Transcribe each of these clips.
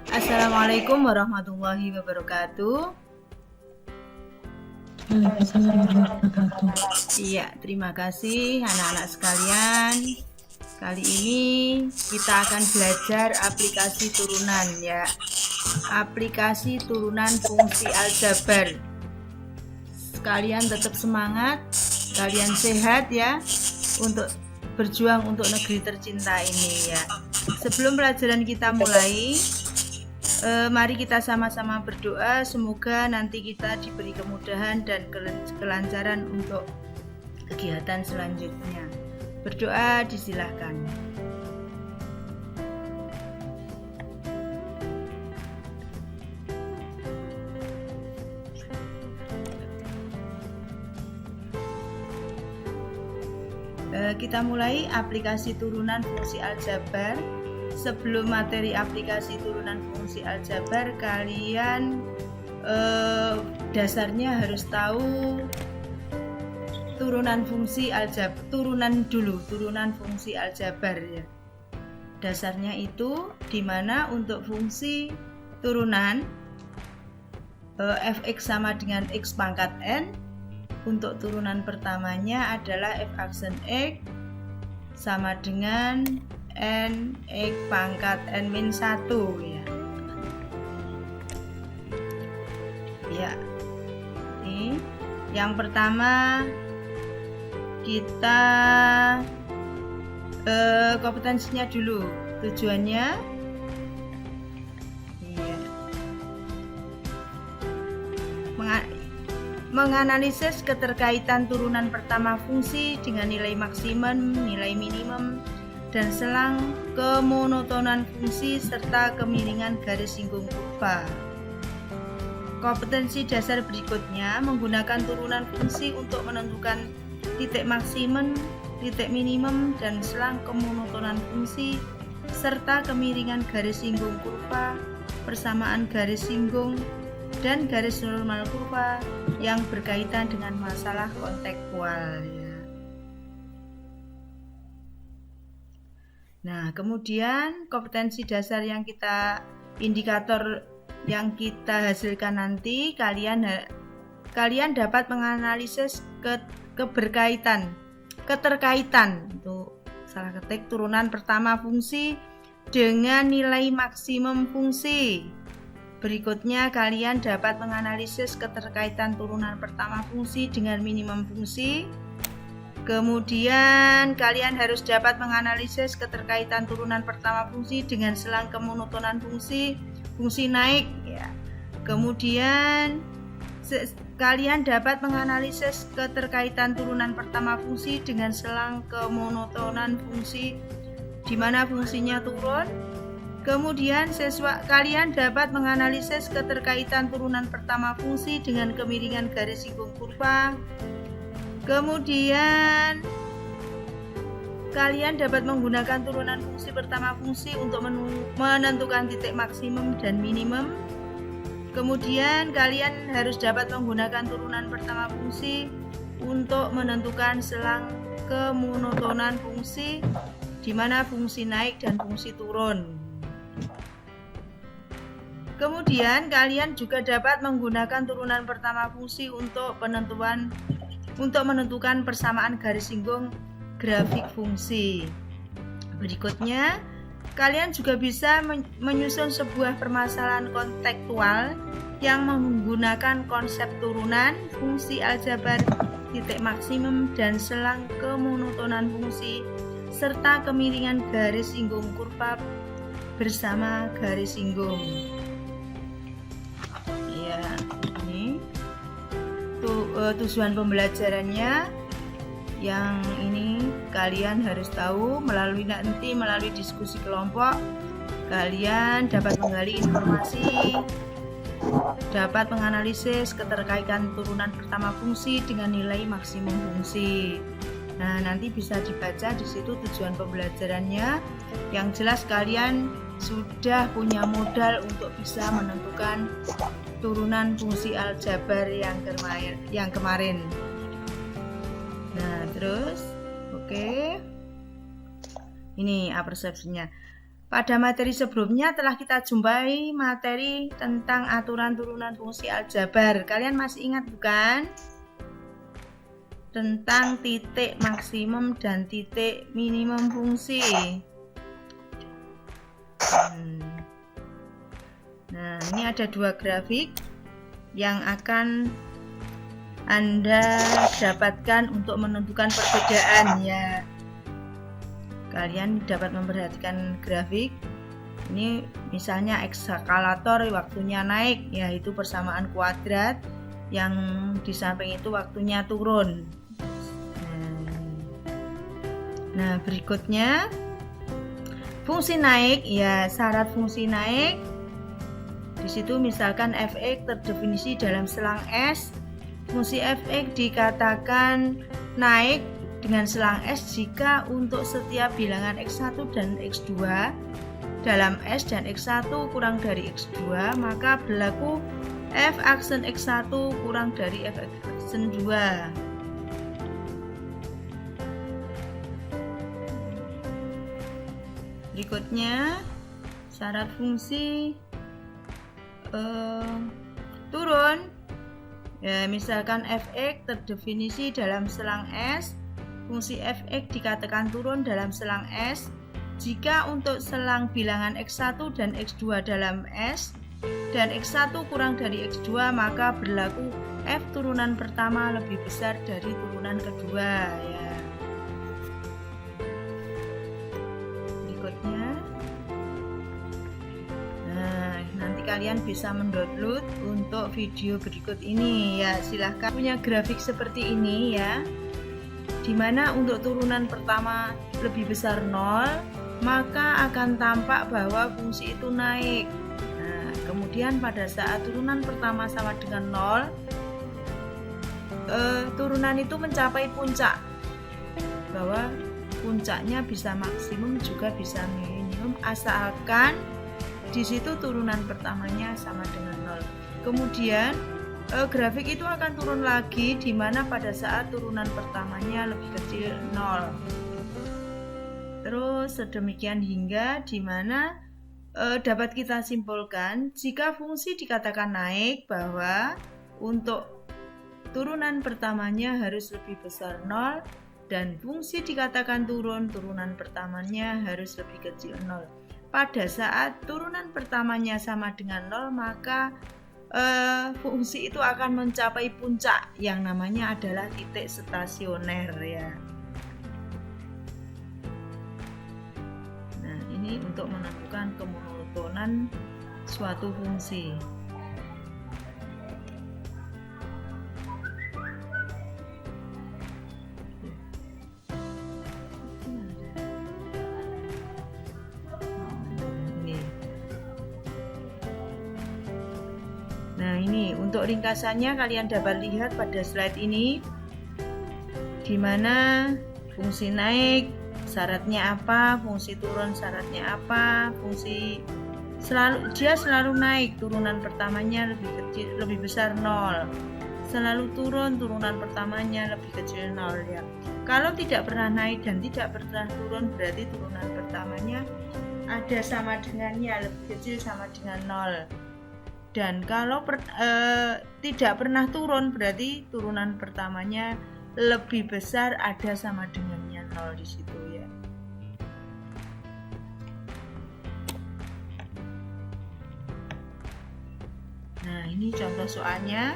Assalamualaikum warahmatullahi wabarakatuh. Waalaikumsalam warahmatullahi wabarakatuh. Iya, terima kasih anak-anak sekalian. Kali ini kita akan belajar aplikasi turunan ya. Aplikasi turunan fungsi aljabar. Kalian tetap semangat, kalian sehat ya untuk berjuang untuk negeri tercinta ini ya. Sebelum pelajaran kita mulai, mari kita sama-sama berdoa semoga nanti kita diberi kemudahan dan kelancaran untuk kegiatan selanjutnya. Berdoa disilahkan. Kita mulai aplikasi turunan fungsi aljabar. Sebelum materi aplikasi turunan fungsi aljabar, kalian dasarnya harus tahu turunan fungsi aljabar. Turunan fungsi aljabar ya. Dasarnya itu dimana untuk fungsi turunan fx sama dengan x pangkat n. Untuk turunan pertamanya adalah f aksen x sama dengan n x pangkat n-1 ya. Ya. Ini yang pertama kita kompetensinya dulu. Tujuannya ya, menganalisis keterkaitan turunan pertama fungsi dengan nilai maksimum, nilai minimum, dan selang kemonotonan fungsi serta kemiringan garis singgung kurva. Kompetensi dasar berikutnya menggunakan turunan fungsi untuk menentukan titik maksimum, titik minimum, dan selang kemonotonan fungsi serta kemiringan garis singgung kurva, persamaan garis singgung, dan garis normal kurva yang berkaitan dengan masalah kontekstual ya. Nah, kemudian kompetensi dasar yang indikator yang kita hasilkan nanti, kalian dapat menganalisis keterkaitan itu salah ketik turunan pertama fungsi dengan nilai maksimum fungsi. Berikutnya kalian dapat menganalisis keterkaitan turunan pertama fungsi dengan minimum fungsi. Kemudian kalian harus dapat menganalisis keterkaitan turunan pertama fungsi dengan selang kemonotonan fungsi naik ya. Kemudian kalian dapat menganalisis keterkaitan turunan pertama fungsi dengan selang kemonotonan fungsi di mana fungsinya turun. Kemudian kalian dapat menganalisis keterkaitan turunan pertama fungsi dengan kemiringan garis singgung kurva. Kemudian kalian dapat menggunakan turunan fungsi pertama fungsi untuk menentukan titik maksimum dan minimum. Kemudian kalian harus dapat menggunakan turunan pertama fungsi untuk menentukan selang kemonotonan fungsi di mana fungsi naik dan fungsi turun. Kemudian kalian juga dapat menggunakan turunan pertama fungsi untuk menentukan persamaan garis singgung grafik fungsi. Berikutnya, kalian juga bisa menyusun sebuah permasalahan kontekstual yang menggunakan konsep turunan fungsi aljabar, titik maksimum, dan selang kemonotonan fungsi serta kemiringan garis singgung kurva bersama garis singgung. Tujuan pembelajarannya yang ini kalian harus tahu melalui diskusi kelompok kalian dapat menggali informasi, dapat menganalisis keterkaitan turunan pertama fungsi dengan nilai maksimum fungsi. Nah, nanti bisa dibaca di situ tujuan pembelajarannya. Yang jelas kalian sudah punya modal untuk bisa menentukan turunan fungsi aljabar yang kemarin. Nah, terus oke. Ini persepsinya. Pada materi sebelumnya telah kita jumpai materi tentang aturan turunan fungsi aljabar. Kalian masih ingat bukan? Tentang titik maksimum dan titik minimum fungsi. Nah, ini ada dua grafik yang akan Anda dapatkan untuk menentukan perbedaan ya. Kalian dapat memperhatikan grafik. Ini misalnya ekskalator waktunya naik, yaitu persamaan kuadrat, yang di samping itu waktunya turun. Nah, berikutnya fungsi naik, ya syarat fungsi naik. Di situ misalkan f(x) terdefinisi dalam selang S. Fungsi f(x) dikatakan naik dengan selang S jika untuk setiap bilangan x1 dan x2 dalam S dan x1 kurang dari x2, maka berlaku f aksen x1 kurang dari f aksen 2. Berikutnya syarat fungsi turun, ya misalkan f(x) terdefinisi dalam selang S. Fungsi f(x) dikatakan turun dalam selang S jika untuk selang bilangan x1 dan x2 dalam S dan x1 kurang dari x2, maka berlaku f turunan pertama lebih besar dari turunan kedua ya. Berikutnya, nah nanti kalian bisa mendownload untuk video berikut ini ya. Silahkan, punya grafik seperti ini ya, dimana untuk turunan pertama lebih besar 0, maka akan tampak bahwa fungsi itu naik. Nah, kemudian pada saat turunan pertama sama dengan 0, turunan itu mencapai puncak, bahwa puncaknya bisa maksimum juga bisa minimum, asalkan di situ turunan pertamanya sama dengan 0. Kemudian grafik itu akan turun lagi di mana pada saat turunan pertamanya lebih kecil 0. Terus sedemikian hingga di mana dapat kita simpulkan jika fungsi dikatakan naik bahwa untuk turunan pertamanya harus lebih besar 0 dan fungsi dikatakan turun, turunan pertamanya harus lebih kecil 0. Pada saat turunan pertamanya sama dengan 0, maka fungsi itu akan mencapai puncak yang namanya adalah titik stasioner ya. Nah, ini untuk menentukan kemonotonan suatu fungsi. Nah, ini untuk ringkasannya kalian dapat lihat pada slide ini, di mana fungsi naik syaratnya apa, fungsi turun syaratnya apa. Fungsi selalu naik, turunan pertamanya lebih besar 0. Selalu turun, turunan pertamanya lebih kecil 0 ya. Kalau tidak pernah naik dan tidak pernah turun, berarti turunan pertamanya ada sama dengannya, lebih kecil sama dengan 0. Dan kalau tidak pernah turun, berarti turunan pertamanya lebih besar, ada sama dengannya 0 di situ ya. Nah, ini contoh soalnya.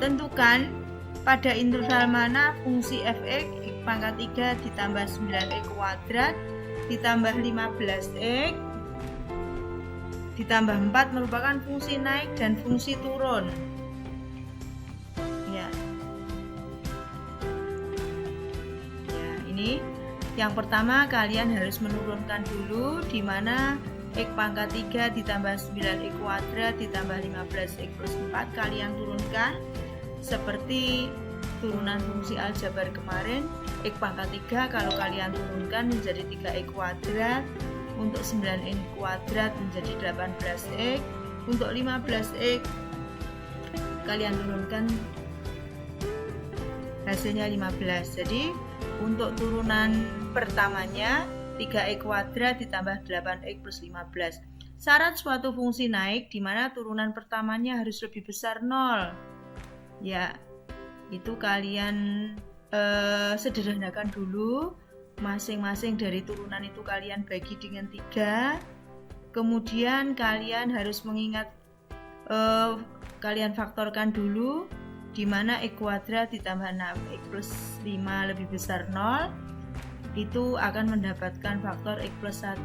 Tentukan pada interval mana fungsi f(x) pangkat 3 ditambah 9x kuadrat ditambah 15x ditambah 4 merupakan fungsi naik dan fungsi turun ya. Ini yang pertama, kalian harus menurunkan dulu, di mana x pangkat 3 ditambah 9x kuadrat ditambah 15x plus 4 kalian turunkan seperti turunan fungsi aljabar kemarin. X pangkat 3 kalau kalian turunkan menjadi 3x kuadrat, untuk 9x kuadrat menjadi 18x, untuk 15x kalian turunkan hasilnya 15. Jadi untuk turunan pertamanya 3x kuadrat ditambah 8x plus 15. Syarat suatu fungsi naik di mana turunan pertamanya harus lebih besar 0. Ya, itu kalian sederhanakan dulu. Masing-masing dari turunan itu kalian bagi dengan 3. Kemudian kalian harus mengingat kalian faktorkan dulu di mana x kuadrat ditambah 6x plus 5 lebih besar 0 itu akan mendapatkan faktor x plus 1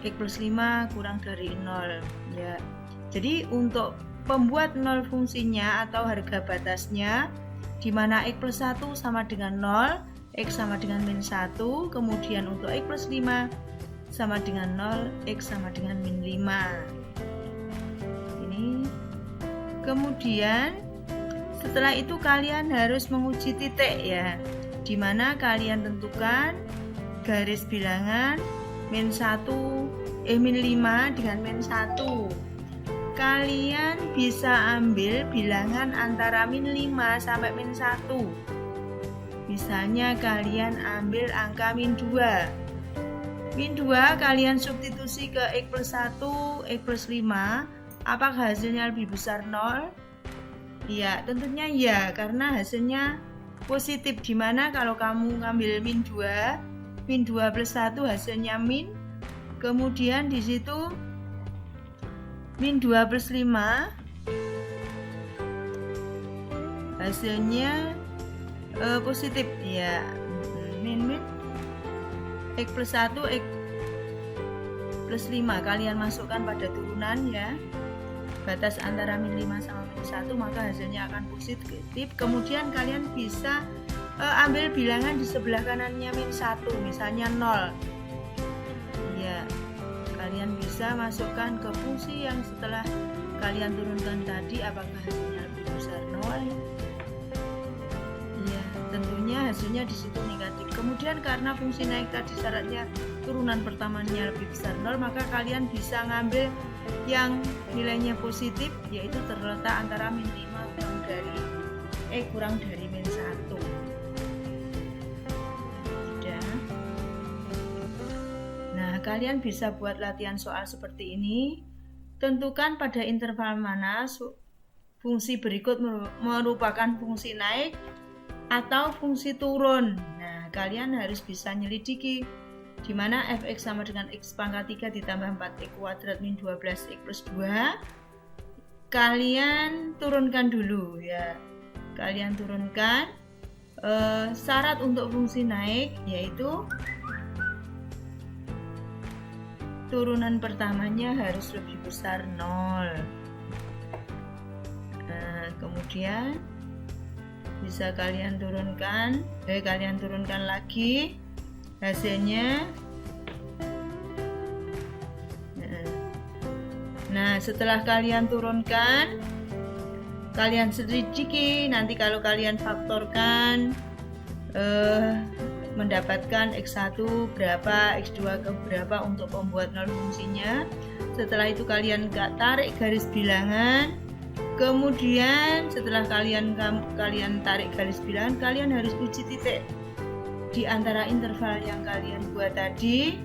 x plus 5 kurang dari 0 ya. Jadi untuk pembuat 0 fungsinya atau harga batasnya di mana x plus 1 sama dengan 0, x sama dengan min 1, kemudian untuk x plus 5 sama dengan 0, x sama dengan min 5. Kemudian setelah itu kalian harus menguji titik ya, dimana kalian tentukan garis bilangan min 5 dengan min 1. Kalian bisa ambil bilangan antara min 5 sampai min 1. Misalnya kalian ambil angka min 2. Min 2 kalian substitusi ke x plus 1, x plus 5. Apakah hasilnya lebih besar 0? Ya, tentunya ya, karena hasilnya positif. Dimana kalau kamu ngambil min 2 plus 1 hasilnya min. Kemudian di situ min 2 plus 5 hasilnya positif ya. Min x plus 1, x plus 5 kalian masukkan pada turunan ya. Batas antara min 5 sama min 1 maka hasilnya akan positif. Kemudian kalian bisa ambil bilangan di sebelah kanannya min 1, misalnya 0 ya, kalian bisa masukkan ke fungsi yang setelah kalian turunkan tadi. Apakah hasilnya lebih besar 0 ya, tentunya hasilnya di situ negatif. Kemudian karena fungsi naik tadi syaratnya turunan pertamanya lebih besar 0, maka kalian bisa ngambil yang nilainya positif, yaitu terletak antara min 5 kurang dari min 1. Sudah. Nah, kalian bisa buat latihan soal seperti ini. Tentukan pada interval mana fungsi berikut merupakan fungsi naik atau fungsi turun. Nah, kalian harus bisa nyelidiki di mana fx sama dengan x pangkat 3 ditambah 4x kuadrat min 12x plus 2. Kalian turunkan dulu ya. Kalian turunkan syarat untuk fungsi naik, yaitu turunan pertamanya harus lebih besar 0. Nah, kemudian bisa kalian turunkan lagi hasilnya. Nah, setelah kalian turunkan, kalian selidiki. Nanti kalau kalian faktorkan mendapatkan x1 berapa, x2 ke berapa untuk membuat 0 fungsinya. Setelah itu kalian tarik garis bilangan. Kemudian setelah kalian tarik garis bilangan, kalian harus uji titik di antara interval yang kalian buat tadi,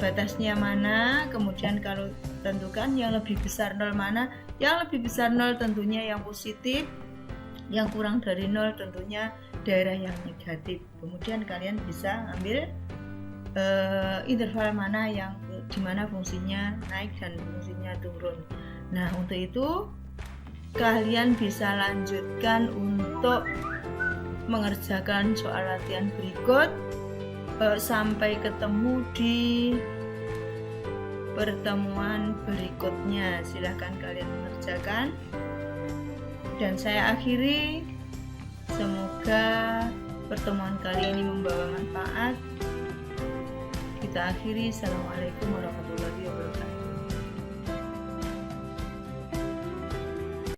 batasnya mana. Kemudian kalau tentukan yang lebih besar 0 mana. Yang lebih besar 0 tentunya yang positif, yang kurang dari 0 tentunya daerah yang negatif. Kemudian kalian bisa ambil interval mana yang dimana fungsinya naik dan fungsinya turun. Nah, untuk itu kalian bisa lanjutkan untuk mengerjakan soal latihan berikut. Sampai ketemu di pertemuan berikutnya. Silahkan kalian mengerjakan dan saya akhiri. Semoga pertemuan kali ini membawa manfaat. Kita akhiri. Assalamualaikum warahmatullahi wabarakatuh.